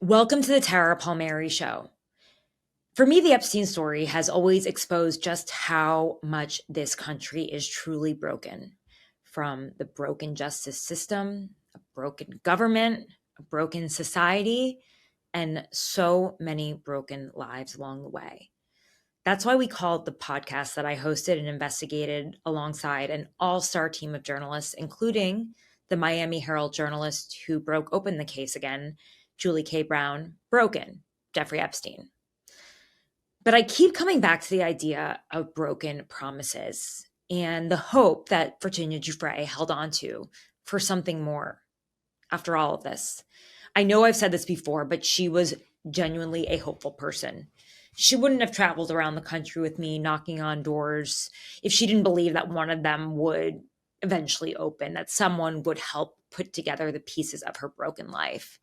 Welcome to the Tara Palmeri Show. For me, the Epstein story has always exposed just how much this country is truly broken. From the broken justice system, a broken government, a broken society, and so many broken lives along the way. That's why we called the podcast that I hosted and investigated alongside an all-star team of journalists, including the Miami Herald journalist who broke open the case again, Julie K. Brown, Broken, Jeffrey Epstein. But I keep coming back to the idea of broken promises and the hope that Virginia Giuffre held on to for something more after all of this. I know I've said this before, but she was genuinely a hopeful person. She wouldn't have traveled around the country with me knocking on doors if she didn't believe that one of them would eventually open, that someone would help put together the pieces of her broken life.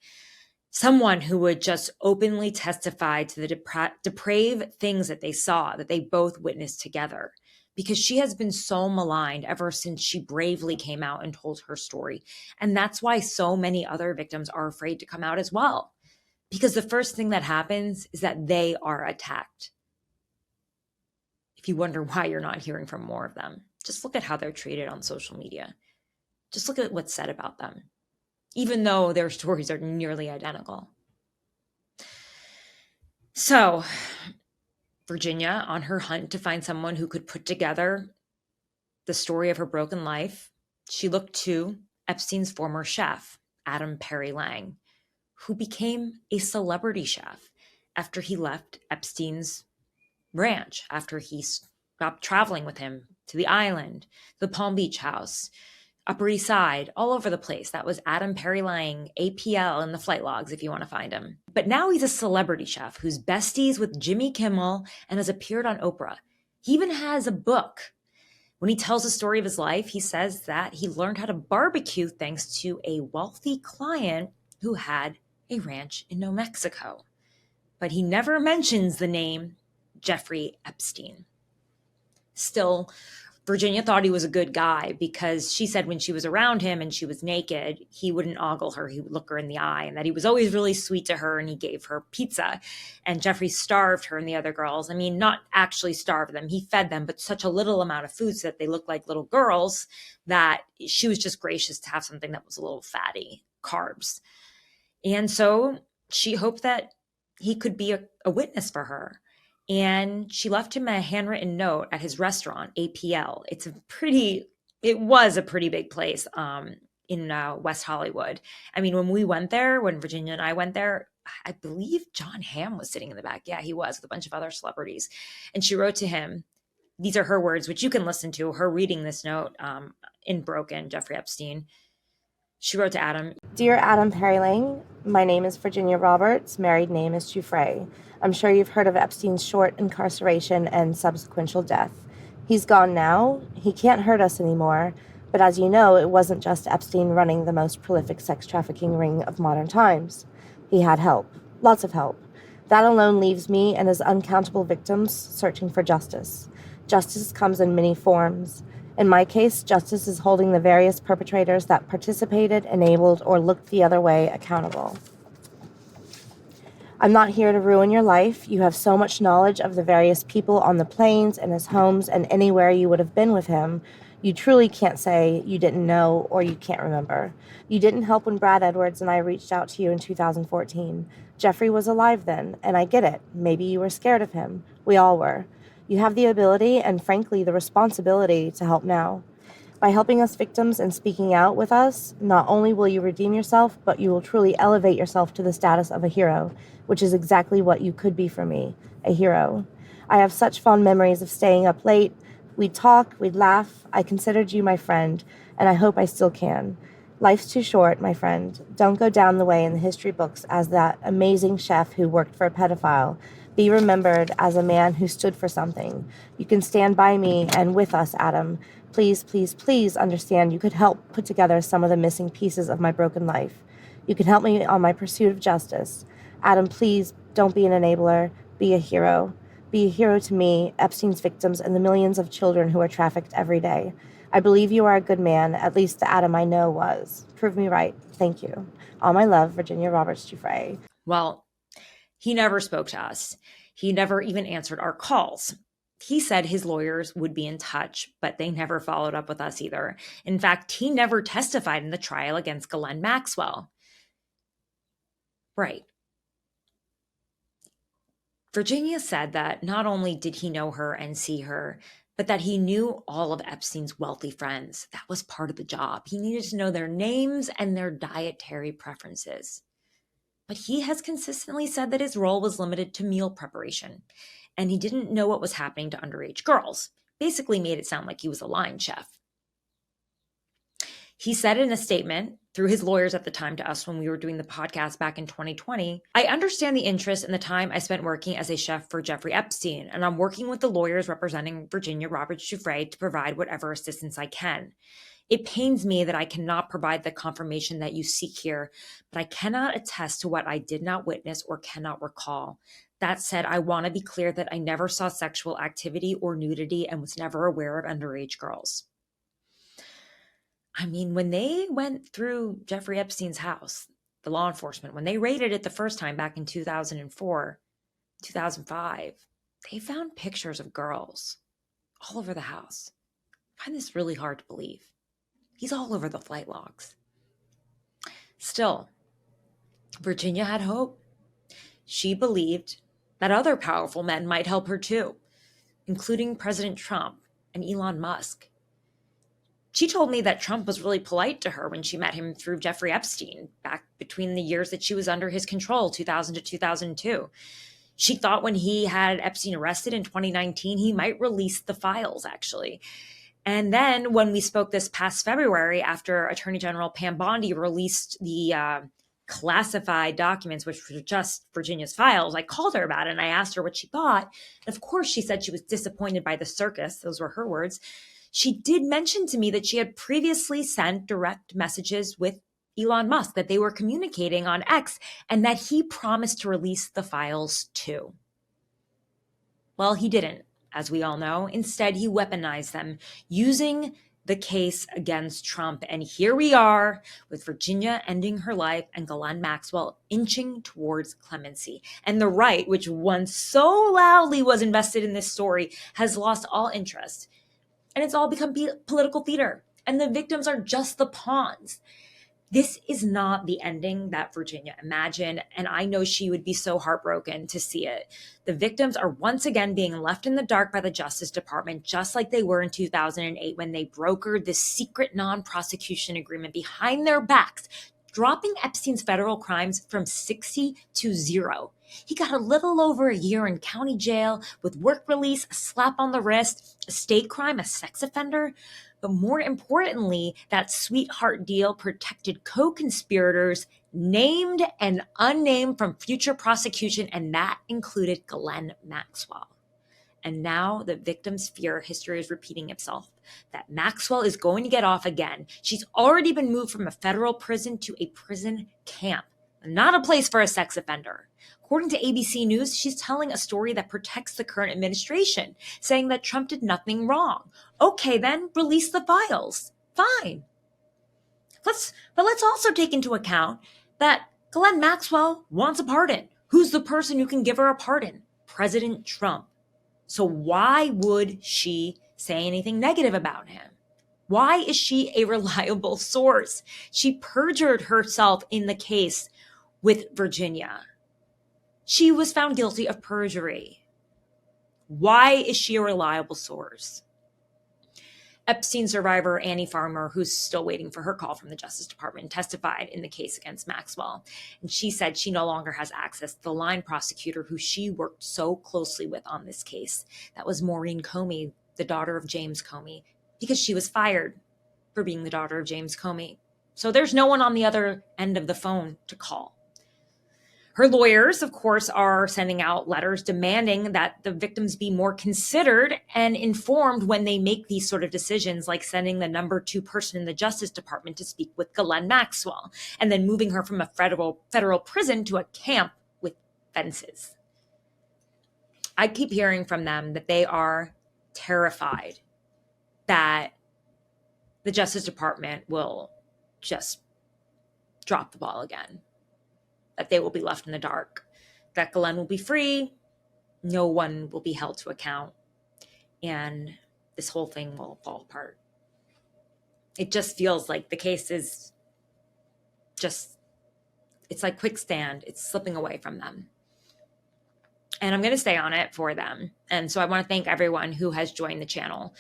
Someone who would just openly testify to the depraved things that they saw, that they both witnessed together. Because she has been so maligned ever since she bravely came out and told her story. And that's why so many other victims are afraid to come out as well. Because the first thing that happens is that they are attacked. If you wonder why you're not hearing from more of them, just look at how they're treated on social media. Just look at what's said about them, even though their stories are nearly identical. So, Virginia, on her hunt to find someone who could put together the story of her broken life, she looked to Epstein's former chef, Adam Perry Lang, who became a celebrity chef after he left Epstein's ranch, after he stopped traveling with him to the island, the Palm Beach house, Upper East Side, all over the place. That was Adam Perry Lang, APL in the flight logs if you want to find him. But now he's a celebrity chef who's besties with Jimmy Kimmel and has appeared on Oprah. He even has a book. When he tells the story of his life, he says that he learned how to barbecue thanks to a wealthy client who had a ranch in New Mexico. But he never mentions the name Jeffrey Epstein. Still, Virginia thought he was a good guy because she said when she was around him and she was naked, he wouldn't ogle her, he would look her in the eye, and that he was always really sweet to her and he gave her pizza. And Jeffrey starved her and the other girls. I mean, not actually starved them, he fed them, but such a little amount of food so that they looked like little girls that she was just gracious to have something that was a little fatty, carbs. And so she hoped that he could be a witness for her. And she left him a handwritten note at his restaurant, APL. It was a pretty big place in West Hollywood. I mean, when we went there, when Virginia and I went there, I believe John Hamm was sitting in the back. Yeah, he was, with a bunch of other celebrities. And she wrote to him, these are her words, which you can listen to, her reading this note in Broken, Jeffrey Epstein. She wrote to Adam. Dear Adam Perry Lang, my name is Virginia Roberts. Married name is Giuffre. I'm sure you've heard of Epstein's short incarceration and subsequent death. He's gone now. He can't hurt us anymore. But as you know, it wasn't just Epstein running the most prolific sex trafficking ring of modern times. He had help. Lots of help. That alone leaves me and his uncountable victims searching for justice. Justice comes in many forms. In my case, justice is holding the various perpetrators that participated, enabled, or looked the other way accountable. I'm not here to ruin your life. You have so much knowledge of the various people on the planes, in his homes, and anywhere you would have been with him. You truly can't say you didn't know or you can't remember. You didn't help when Brad Edwards and I reached out to you in 2014. Jeffrey was alive then, and I get it. Maybe you were scared of him. We all were. You have the ability and, frankly, the responsibility to help now. By helping us victims and speaking out with us, not only will you redeem yourself, but you will truly elevate yourself to the status of a hero, which is exactly what you could be for me, a hero. I have such fond memories of staying up late. We'd talk, we'd laugh. I considered you my friend, and I hope I still can. Life's too short, my friend. Don't go down the way in the history books as that amazing chef who worked for a pedophile. Be remembered as a man who stood for something. You can stand by me and with us, Adam. Please, please, please understand you could help put together some of the missing pieces of my broken life. You can help me on my pursuit of justice. Adam, please don't be an enabler. Be a hero. Be a hero to me, Epstein's victims, and the millions of children who are trafficked every day. I believe you are a good man, at least the Adam I know was. Prove me right. Thank you. All my love, Virginia Roberts Giuffre. Well, he never spoke to us. He never even answered our calls. He said his lawyers would be in touch, but they never followed up with us either. In fact, he never testified in the trial against Ghislaine Maxwell. Right. Virginia said that not only did he know her and see her, but that he knew all of Epstein's wealthy friends. That was part of the job. He needed to know their names and their dietary preferences. But he has consistently said that his role was limited to meal preparation, and he didn't know what was happening to underage girls. Basically made it sound like he was a line chef. He said in a statement through his lawyers at the time to us when we were doing the podcast back in 2020, "I understand the interest and the time I spent working as a chef for Jeffrey Epstein, and I'm working with the lawyers representing Virginia Giuffre to provide whatever assistance I can. It pains me that I cannot provide the confirmation that you seek here, but I cannot attest to what I did not witness or cannot recall. That said, I want to be clear that I never saw sexual activity or nudity and was never aware of underage girls." I mean, when they went through Jeffrey Epstein's house, the law enforcement, when they raided it the first time back in 2004, 2005, they found pictures of girls all over the house. I find this really hard to believe. He's all over the flight logs. Still, Virginia had hope. She believed that other powerful men might help her too, including President Trump and Elon Musk. She told me that Trump was really polite to her when she met him through Jeffrey Epstein back between the years that she was under his control, 2000 to 2002. She thought when he had Epstein arrested in 2019, he might release the files, actually. And then when we spoke this past February, after Attorney General Pam Bondi released the classified documents, which were just Virginia's files, I called her about it and I asked her what she thought. And of course, she said she was disappointed by the circus. Those were her words. She did mention to me that she had previously sent direct messages with Elon Musk, that they were communicating on X, and that he promised to release the files too. Well, he didn't, as we all know. Instead, he weaponized them, using the case against Trump. And here we are with Virginia ending her life and Ghislaine Maxwell inching towards clemency. And the right, which once so loudly was invested in this story, has lost all interest. And it's all become political theater. And the victims are just the pawns. This is not the ending that Virginia imagined, and I know she would be so heartbroken to see it. The victims are once again being left in the dark by the Justice Department, just like they were in 2008 when they brokered this secret non-prosecution agreement behind their backs, dropping Epstein's federal crimes from 60 to 0. He got a little over a year in county jail with work release, a slap on the wrist, a state crime, a sex offender. But more importantly, that sweetheart deal protected co-conspirators, named and unnamed, from future prosecution, and that included Ghislaine Maxwell. And now the victims fear history is repeating itself, that Maxwell is going to get off again. She's already been moved from a federal prison to a prison camp, not a place for a sex offender. According to ABC News, she's telling a story that protects the current administration, saying that Trump did nothing wrong. Okay, then release the files. Fine. But let's also take into account that Ghislaine Maxwell wants a pardon. Who's the person who can give her a pardon? President Trump. So why would she say anything negative about him? Why is she a reliable source? She perjured herself in the case with Virginia. She was found guilty of perjury. Why is she a reliable source? Epstein survivor Annie Farmer, who's still waiting for her call from the Justice Department, testified in the case against Maxwell. And she said she no longer has access to the line prosecutor who she worked so closely with on this case. That was Maureen Comey, the daughter of James Comey, because she was fired for being the daughter of James Comey. So there's no one on the other end of the phone to call. Her lawyers, of course, are sending out letters demanding that the victims be more considered and informed when they make these sort of decisions, like sending the number 2 person in the Justice Department to speak with Ghislaine Maxwell, and then moving her from a federal prison to a camp with fences. I keep hearing from them that they are terrified that the Justice Department will just drop the ball again. that they will be left in the dark, that Ghislaine will be free, no one will be held to account, and this whole thing will fall apart. It just feels like the case is just, it's like quicksand. It's slipping away from them. And I'm going to stay on it for them. And so I want to thank everyone who has joined the channel.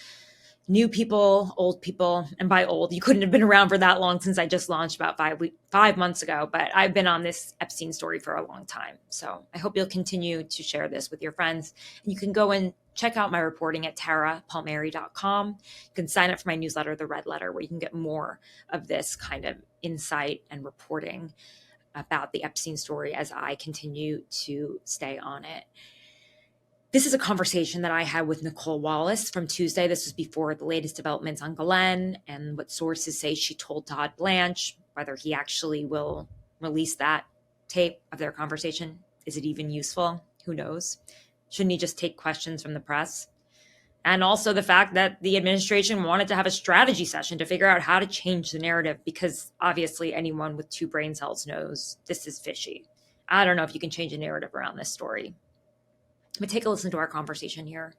New people, old people, and by old, you couldn't have been around for that long since I just launched about 5 months ago, but I've been on this Epstein story for a long time. So I hope you'll continue to share this with your friends. You can go and check out my reporting at tarapalmeri.com. You can sign up for my newsletter, The Red Letter, where you can get more of this kind of insight and reporting about the Epstein story as I continue to stay on it. This is a conversation that I had with Nicolle Wallace from Tuesday. This was before the latest developments on Ghislaine and what sources say she told Todd Blanche. Whether he actually will release that tape of their conversation. Is it even useful? Who knows? Shouldn't he just take questions from the press? And also the fact that the administration wanted to have a strategy session to figure out how to change the narrative, because obviously anyone with 2 brain cells knows this is fishy. I don't know if you can change a narrative around this story. But take a listen to our conversation here.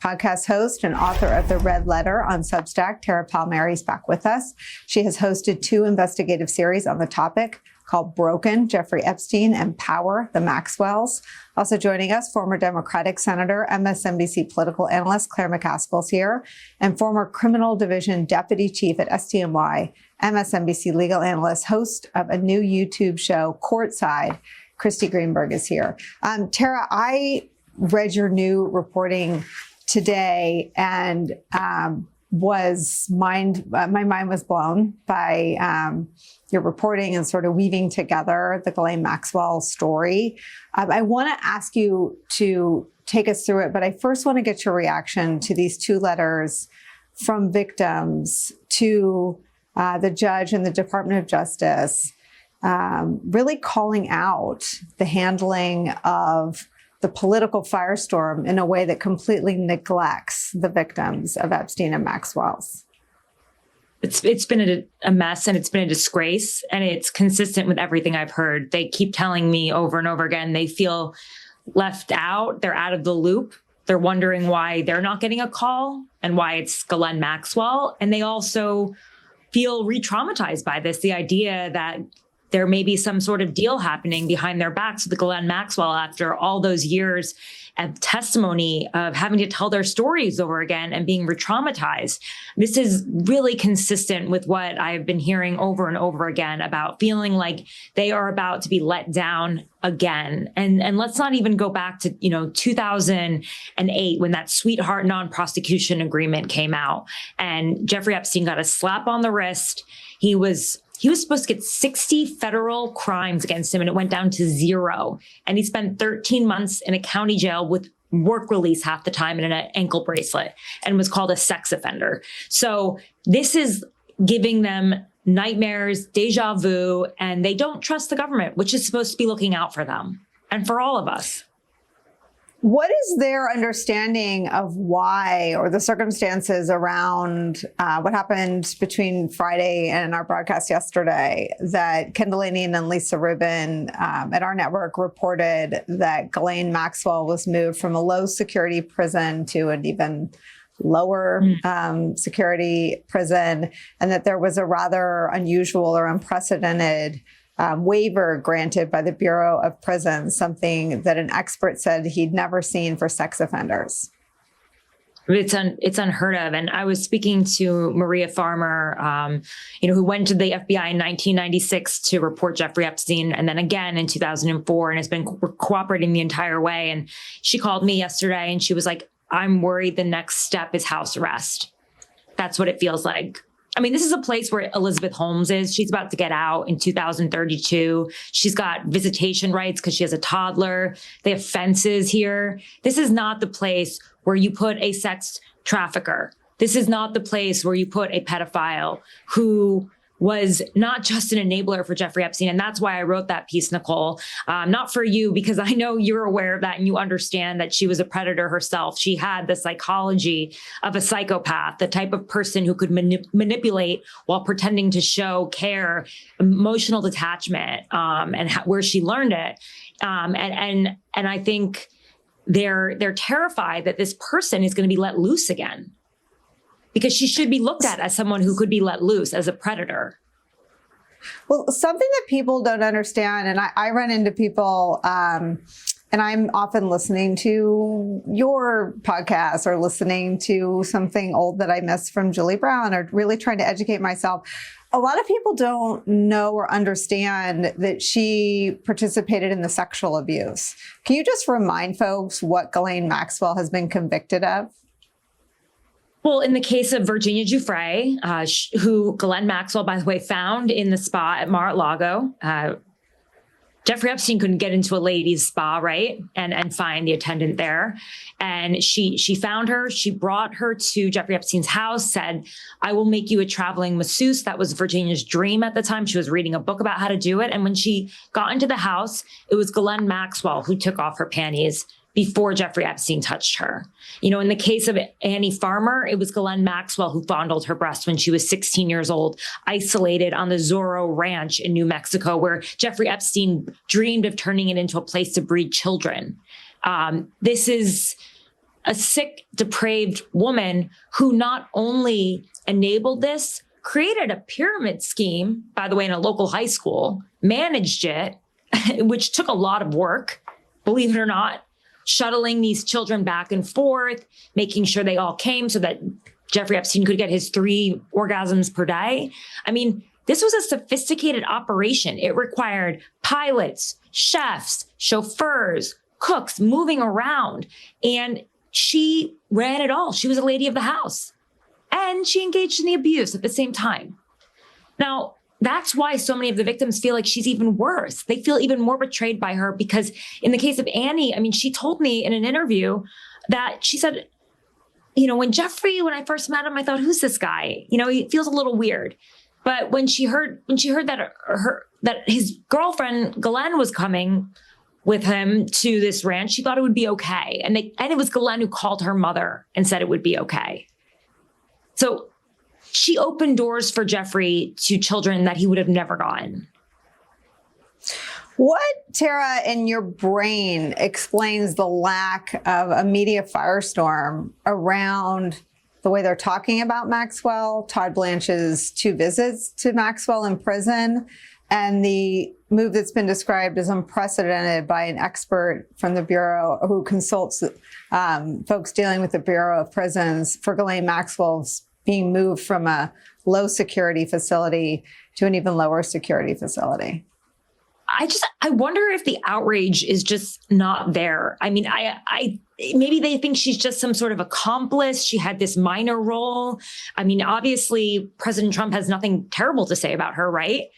Podcast host and author of The Red Letter on Substack, Tara Palmeri, is back with us. She has hosted 2 investigative series on the topic called Broken, Jeffrey Epstein, and Power, the Maxwells. Also joining us, former Democratic Senator, MSNBC political analyst Claire McCaskill is here, and former Criminal Division Deputy Chief at SDNY, MSNBC legal analyst, host of a new YouTube show, Courtside, Kristy Greenberg is here. Tara, I read your new reporting today and my mind was blown by your reporting and sort of weaving together the Ghislaine Maxwell story. I want to ask you to take us through it, but I first want to get your reaction to these 2 letters from victims to the judge and the Department of Justice, really calling out the handling of the political firestorm in a way that completely neglects the victims of Epstein and Maxwell's. It's been a mess, and it's been a disgrace, and it's consistent with everything I've heard. They keep telling me over and over again, they feel left out. They're out of the loop. They're wondering why they're not getting a call and why it's Ghislaine Maxwell. And they also feel re-traumatized by this, the idea that there may be some sort of deal happening behind their backs with Ghislaine Maxwell after all those years of testimony, of having to tell their stories over again and being re-traumatized. This is really consistent with what I've been hearing over and over again about feeling like they are about to be let down again. And let's not even go back to, 2008 when that sweetheart non-prosecution agreement came out and Jeffrey Epstein got a slap on the wrist. He was supposed to get 60 federal crimes against him, and it went down to 0. And he spent 13 months in a county jail with work release half the time and an ankle bracelet, and was called a sex offender. So this is giving them nightmares, deja vu, and they don't trust the government, which is supposed to be looking out for them and for all of us. What is their understanding of why, or the circumstances around what happened between Friday and our broadcast yesterday, that Kendall Lanian and Lisa Rubin at our network reported that Ghislaine Maxwell was moved from a low security prison to an even lower security prison, and that there was a rather unusual or unprecedented waiver granted by the Bureau of Prisons, something that an expert said he'd never seen for sex offenders. It's unheard of. And I was speaking to Maria Farmer, who went to the FBI in 1996 to report Jeffrey Epstein, and then again in 2004, and has been cooperating the entire way. And she called me yesterday and she was like, I'm worried the next step is house arrest. That's what it feels like. I mean, this is a place where Elizabeth Holmes is. She's about to get out in 2032. She's got visitation rights because she has a toddler. They have fences here. This is not the place where you put a sex trafficker. This is not the place where you put a pedophile who was not just an enabler for Jeffrey Epstein. And that's why I wrote that piece, Nicolle. Not for you, because I know you're aware of that and you understand that she was a predator herself. She had the psychology of a psychopath, the type of person who could manipulate while pretending to show care, emotional detachment, and where she learned it. And I think they're terrified that this person is going to be let loose again, because she should be looked at as someone who could be let loose as a predator. Well, something that people don't understand, and I run into people, and I'm often listening to your podcast or listening to something old that I missed from Julie Brown, or really trying to educate myself. A lot of people don't know or understand that she participated in the sexual abuse. Can you just remind folks what Ghislaine Maxwell has been convicted of? Well, in the case of Virginia Giuffre, who Ghislaine Maxwell, by the way, found in the spa at Mar-a-Lago, Jeffrey Epstein couldn't get into a ladies' spa, right? And find the attendant there. And she found her. She brought her to Jeffrey Epstein's house, said, "I will make you a traveling masseuse." That was Virginia's dream at the time. She was reading a book about how to do it. And when she got into the house, it was Ghislaine Maxwell who took off her panties before Jeffrey Epstein touched her. You know, in the case of Annie Farmer, it was Ghislaine Maxwell who fondled her breast when she was 16 years old, isolated on the Zorro Ranch in New Mexico, where Jeffrey Epstein dreamed of turning it into a place to breed children. This is a sick, depraved woman who not only enabled this, created a pyramid scheme, by the way, in a local high school, managed it, which took a lot of work, believe it or not, shuttling these children back and forth, making sure they all came so that Jeffrey Epstein could get his 3 orgasms per day. I mean, this was a sophisticated operation. It required pilots, chefs, chauffeurs, cooks moving around. And she ran it all. She was a lady of the house. And she engaged in the abuse at the same time. Now, that's why so many of the victims feel like she's even worse. They feel even more betrayed by her, because in the case of Annie, I mean, she told me in an interview that she said, you know, when I first met him, I thought, who's this guy? You know, he feels a little weird. But when she heard that his girlfriend Ghislaine was coming with him to this ranch, she thought it would be okay. And it was Ghislaine who called her mother and said it would be okay. So she opened doors for Jeffrey to children that he would have never gotten. What, Tara, in your brain explains the lack of a media firestorm around the way they're talking about Maxwell, Todd Blanche's 2 visits to Maxwell in prison, and the move that's been described as unprecedented by an expert from the Bureau who consults folks dealing with the Bureau of Prisons for Ghislaine Maxwell's being moved from a low security facility to an even lower security facility? I wonder if the outrage is just not there. I mean, maybe they think she's just some sort of accomplice. She had this minor role. I mean, obviously, President Trump has nothing terrible to say about her, right?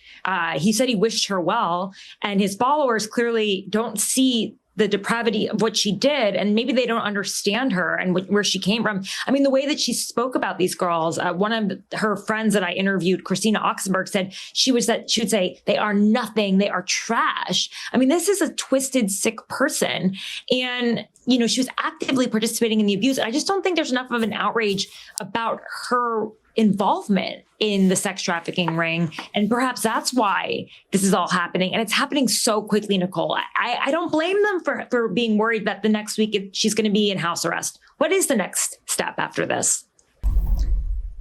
He said he wished her well, and his followers clearly don't see the depravity of what she did, and maybe they don't understand her and where she came from. I mean, the way that she spoke about these girls, one of her friends that I interviewed, Christina Oxenberg, said she would say, they are nothing, they are trash. I mean, this is a twisted, sick person. And, you know, she was actively participating in the abuse. I just don't think there's enough of an outrage about her involvement in the sex trafficking ring. And perhaps that's why this is all happening. And it's happening so quickly, Nicolle. I don't blame them for being worried that the next week she's going to be in house arrest. What is the next step after this?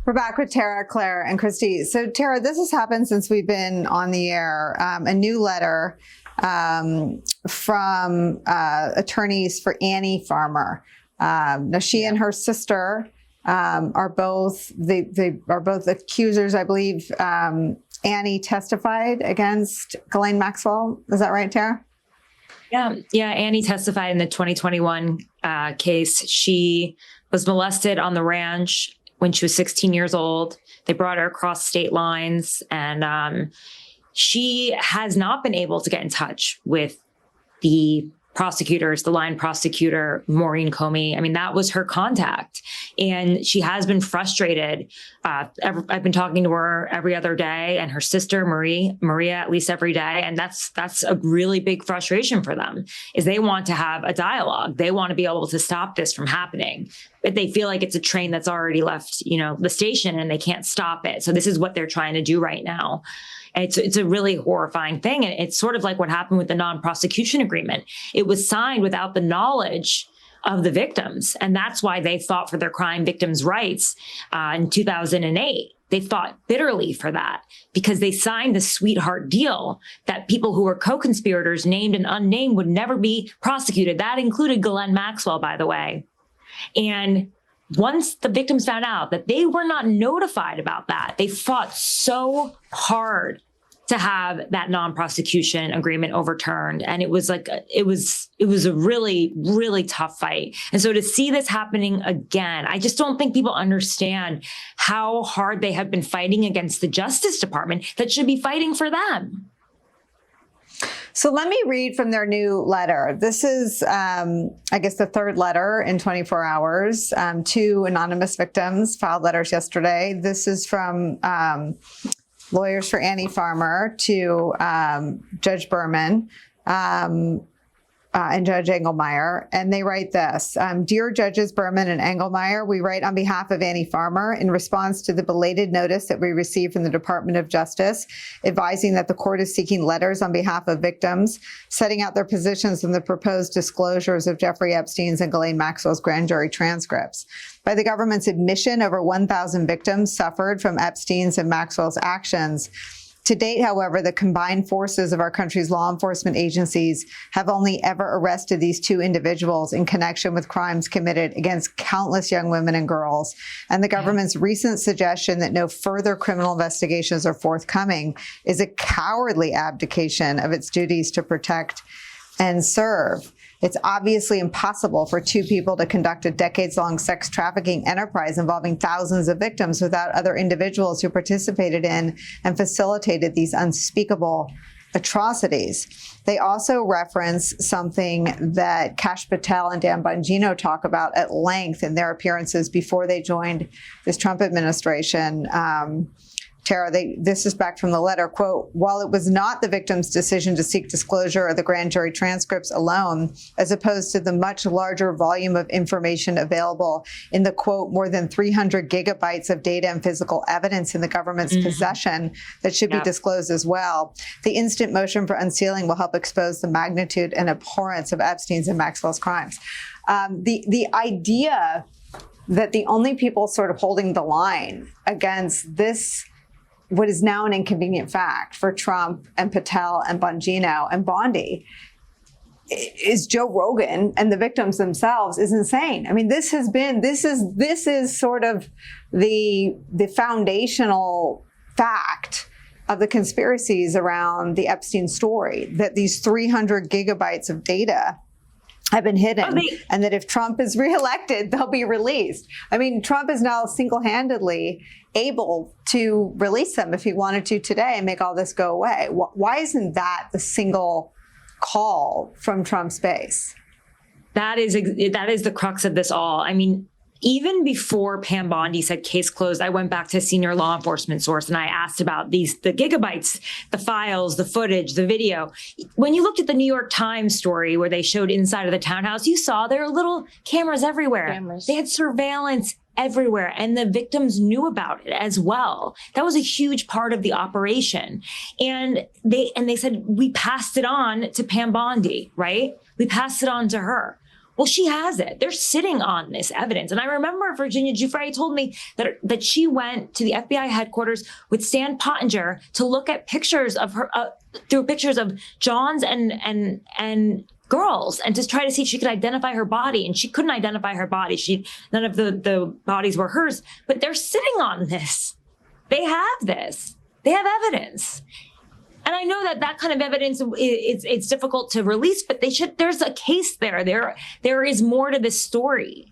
We're back with Tara, Claire, and Kristy. So, Tara, this has happened since we've been on the air. A new letter from attorneys for Annie Farmer. Now, she and her sister are both accusers, I believe. Annie testified against Ghislaine Maxwell. Is that right, Tara? Yeah. Annie testified in the 2021 case. She was molested on the ranch when she was 16 years old. They brought her across state lines, and she has not been able to get in touch with the prosecutors, the line prosecutor, Maureen Comey. I mean, that was her contact. And she has been frustrated. I've been talking to her every other day, and her sister, Maria, at least every day. And that's a really big frustration for them, is they want to have a dialogue. They want to be able to stop this from happening. But they feel like it's a train that's already left, the station, and they can't stop it. So this is what they're trying to do right now. It's a really horrifying thing. And it's sort of like what happened with the non-prosecution agreement. It was signed without the knowledge of the victims. And that's why they fought for their crime victims' rights in 2008. They fought bitterly for that because they signed the sweetheart deal that people who were co-conspirators, named and unnamed, would never be prosecuted. That included Ghislaine Maxwell, by the way. And once the victims found out that they were not notified about that, they fought so hard to have that non-prosecution agreement overturned. And it was a really, really tough fight. And so to see this happening again, I just don't think people understand how hard they have been fighting against the Justice Department that should be fighting for them. So let me read from their new letter. This is, I guess, the third letter in 24 hours to anonymous victims, filed letters yesterday. This is from lawyers for Annie Farmer to Judge Berman and Judge Engelmeyer. And they write this: Dear Judges Berman and Engelmeyer, we write on behalf of Annie Farmer in response to the belated notice that we received from the Department of Justice advising that the court is seeking letters on behalf of victims, setting out their positions on the proposed disclosures of Jeffrey Epstein's and Ghislaine Maxwell's grand jury transcripts. By the government's admission, over 1,000 victims suffered from Epstein's and Maxwell's actions. To date, however, the combined forces of our country's law enforcement agencies have only ever arrested these two individuals in connection with crimes committed against countless young women and girls. And the government's recent suggestion that no further criminal investigations are forthcoming is a cowardly abdication of its duties to protect and serve. It's obviously impossible for two people to conduct a decades-long sex trafficking enterprise involving thousands of victims without other individuals who participated in and facilitated these unspeakable atrocities. They also reference something that Kash Patel and Dan Bongino talk about at length in their appearances before they joined this Trump administration. Tara, this is back from the letter, quote, while it was not the victim's decision to seek disclosure of the grand jury transcripts alone, as opposed to the much larger volume of information available in the, quote, more than 300 gigabytes of data and physical evidence in the government's possession that should be disclosed as well, the instant motion for unsealing will help expose the magnitude and abhorrence of Epstein's and Maxwell's crimes. The idea that the only people sort of holding the line against this, what is now an inconvenient fact for Trump and Patel and Bongino and Bondi, is Joe Rogan and the victims themselves, is insane. I mean, this is sort of the foundational fact of the conspiracies around the Epstein story, that these 300 gigabytes of data have been hidden, and that if Trump is reelected, they'll be released. I mean, Trump is now single-handedly able to release them if he wanted to today and make all this go away. Why isn't that the single call from Trump's base? That is the crux of this all. I mean, even before Pam Bondi said case closed, I went back to a senior law enforcement source and I asked about the gigabytes, the files, the footage, the video. When you looked at the New York Times story where they showed inside of the townhouse, you saw there were little cameras everywhere. They had surveillance everywhere, and the victims knew about it as well. That was a huge part of the operation. And they said, we passed it on to Pam Bondi, right? We passed it on to her. Well, she has it. They're sitting on this evidence. And I remember Virginia Giuffre told me that she went to the FBI headquarters with Stan Pottinger to look at pictures of her, through pictures of Johns and girls, and to try to see if she could identify her body. And she couldn't identify her body. None of the bodies were hers, but they're sitting on this. They have this. They have evidence. And I know that kind of evidence, it's difficult to release, but there's a case there. There is more to this story.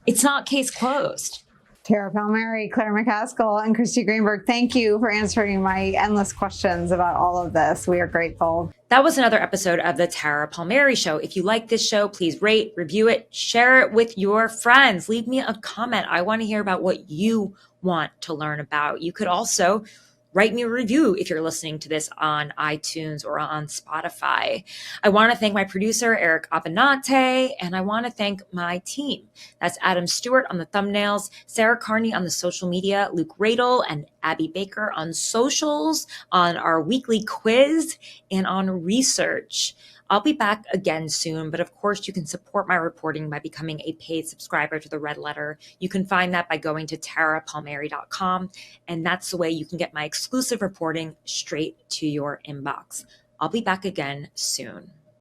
It's not case closed. Tara Palmeri, Claire McCaskill, and Kristy Greenberg, thank you for answering my endless questions about all of this. We are grateful. That was another episode of the Tara Palmeri Show. If you like this show, please rate, review it, share it with your friends. Leave me a comment. I want to hear about what you want to learn about. You could also write me a review if you're listening to this on iTunes or on Spotify. I want to thank my producer, Eric Avenante, and I want to thank my team. That's Adam Stewart on the thumbnails, Sarah Carney on the social media, Luke Radel and Abby Baker on socials, on our weekly quiz, and on research. I'll be back again soon, but of course you can support my reporting by becoming a paid subscriber to the Red Letter. You can find that by going to tarapalmeri.com, and that's the way you can get my exclusive reporting straight to your inbox. I'll be back again soon.